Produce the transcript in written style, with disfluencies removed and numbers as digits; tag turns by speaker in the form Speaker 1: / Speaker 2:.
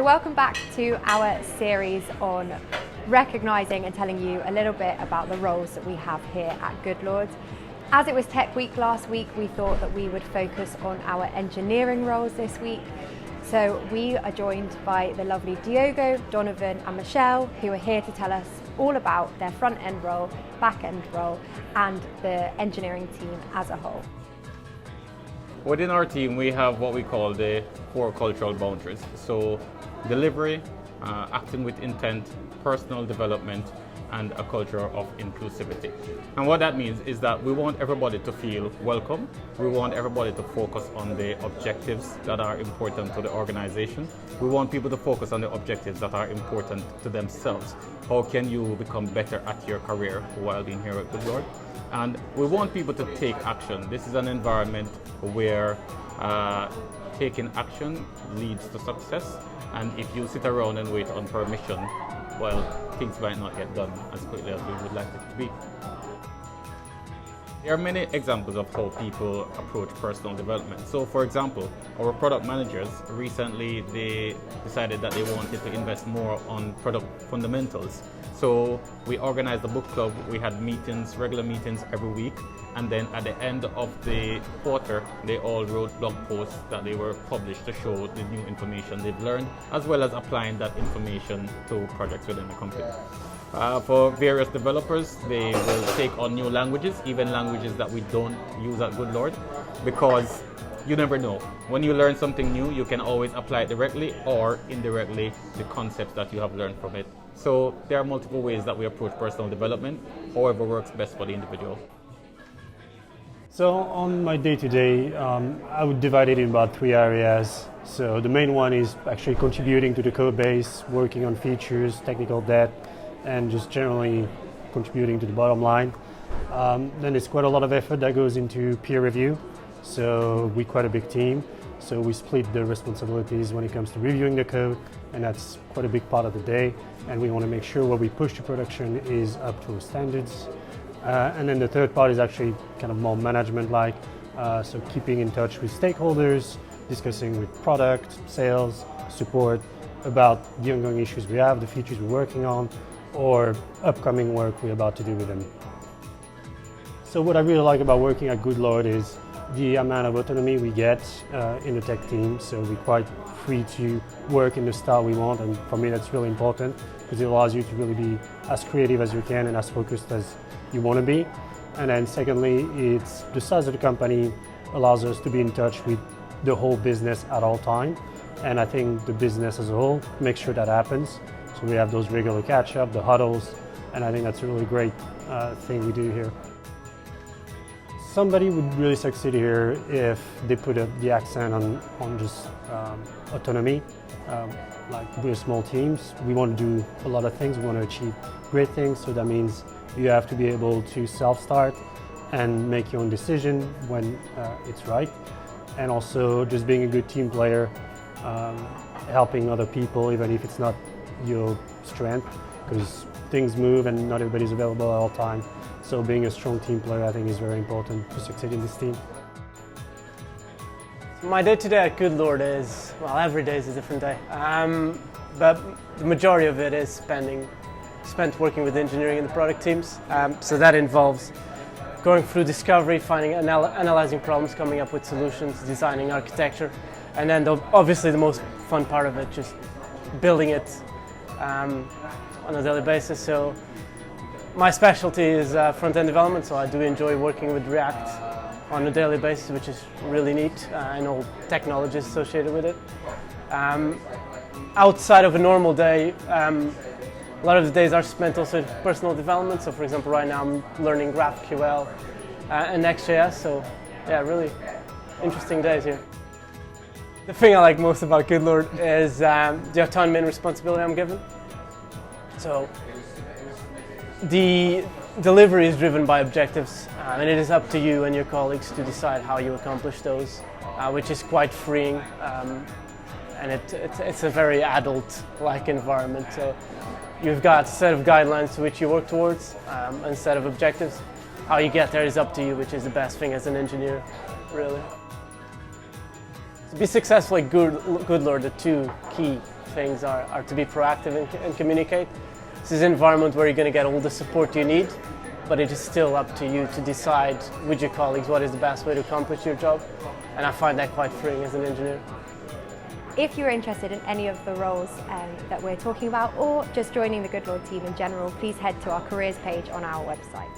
Speaker 1: welcome back to our series on recognising and telling you a little bit about the roles that we have here at Goodlord. As it was Tech Week last week, we thought that we would focus on our engineering roles this week. So we are joined by the lovely Diogo, Donovan and Michel, who are here to tell us all about their front end role, back end role and the engineering team as a whole.
Speaker 2: Within our team, we have what we call the core cultural boundaries. So delivery, acting with intent, personal development, and a culture of inclusivity. And what that means is that we want everybody to feel welcome. We want everybody to focus on the objectives that are important to the organization. We want people to focus on the objectives that are important to themselves. How can you become better at your career while being here at Goodlord? And we want people to take action. This is an environment where taking action leads to success. And if you sit around and wait on permission, well, things might not get done as quickly as we would like it to be. There are many examples of how people approach personal development. So for example, our product managers, recently they decided that they wanted to invest more on product fundamentals. So we organized a book club, we had meetings, regular meetings every week, and then at the end of the quarter, they all wrote blog posts that they were published to show the new information they've learned, as well as applying that information to projects within the company. For various developers, they will take on new languages, even languages that we don't use at Goodlord, because you never know. When you learn something new, you can always apply it directly or indirectly the concepts that you have learned from it. So there are multiple ways that we approach personal development, however works best for the individual.
Speaker 3: So on my day-to-day, I would divide it in about 3 areas. So the main one is actually contributing to the code base, working on features, technical debt, and just generally contributing to the bottom line. Then there's quite a lot of effort that goes into peer review. So we're quite a big team. So we split the responsibilities when it comes to reviewing the code, and that's quite a big part of the day. And we want to make sure what we push to production is up to our standards. And then the third part is actually kind of more management-like. So keeping in touch with stakeholders, discussing with product, sales, support about the ongoing issues we have, the features we're working on, or upcoming work we're about to do with them. So what I really like about working at Goodlord is the amount of autonomy we get in the tech team. So we're quite free to work in the style we want, and for me that's really important because it allows you to really be as creative as you can and as focused as you want to be. And then secondly, it's the size of the company allows us to be in touch with the whole business at all time, and I think the business as a whole makes sure that happens. So we have those regular catch-up, the huddles, and I think that's a really great thing we do here. Somebody would really succeed here if they put the accent on just autonomy. Like we're small teams, we want to do a lot of things, we want to achieve great things, so that means you have to be able to self-start and make your own decision when it's right. And also just being a good team player, helping other people even if it's not your strength, because things move and not everybody's available at all times. So being a strong team player I think is very important to succeed in this team.
Speaker 4: My day-to-day at Goodlord is, well, every day is a different day, but the majority of it is spent working with engineering and the product teams. So that involves going through discovery, analyzing problems, coming up with solutions, designing architecture, and then obviously the most fun part of it, just building it on a daily basis. So my specialty is front-end development, so I do enjoy working with React on a daily basis, which is really neat, and all technologies associated with it. Outside of a normal day, a lot of the days are spent also in personal development. So for example, right now I'm learning GraphQL and Next.js, so yeah, really interesting days here. The thing I like most about Goodlord is the autonomy and responsibility I'm given. So the delivery is driven by objectives, and it is up to you and your colleagues to decide how you accomplish those, which is quite freeing, and it's a very adult-like environment. So you've got a set of guidelines to which you work towards, and a set of objectives. How you get there is up to you, which is the best thing as an engineer, really. To be successful at Goodlord, the two key things are to be proactive and communicate. This is an environment where you're going to get all the support you need, but it is still up to you to decide with your colleagues what is the best way to accomplish your job, and I find that quite freeing as an engineer.
Speaker 1: If you're interested in any of the roles that we're talking about, or just joining the Goodlord team in general, please head to our careers page on our website.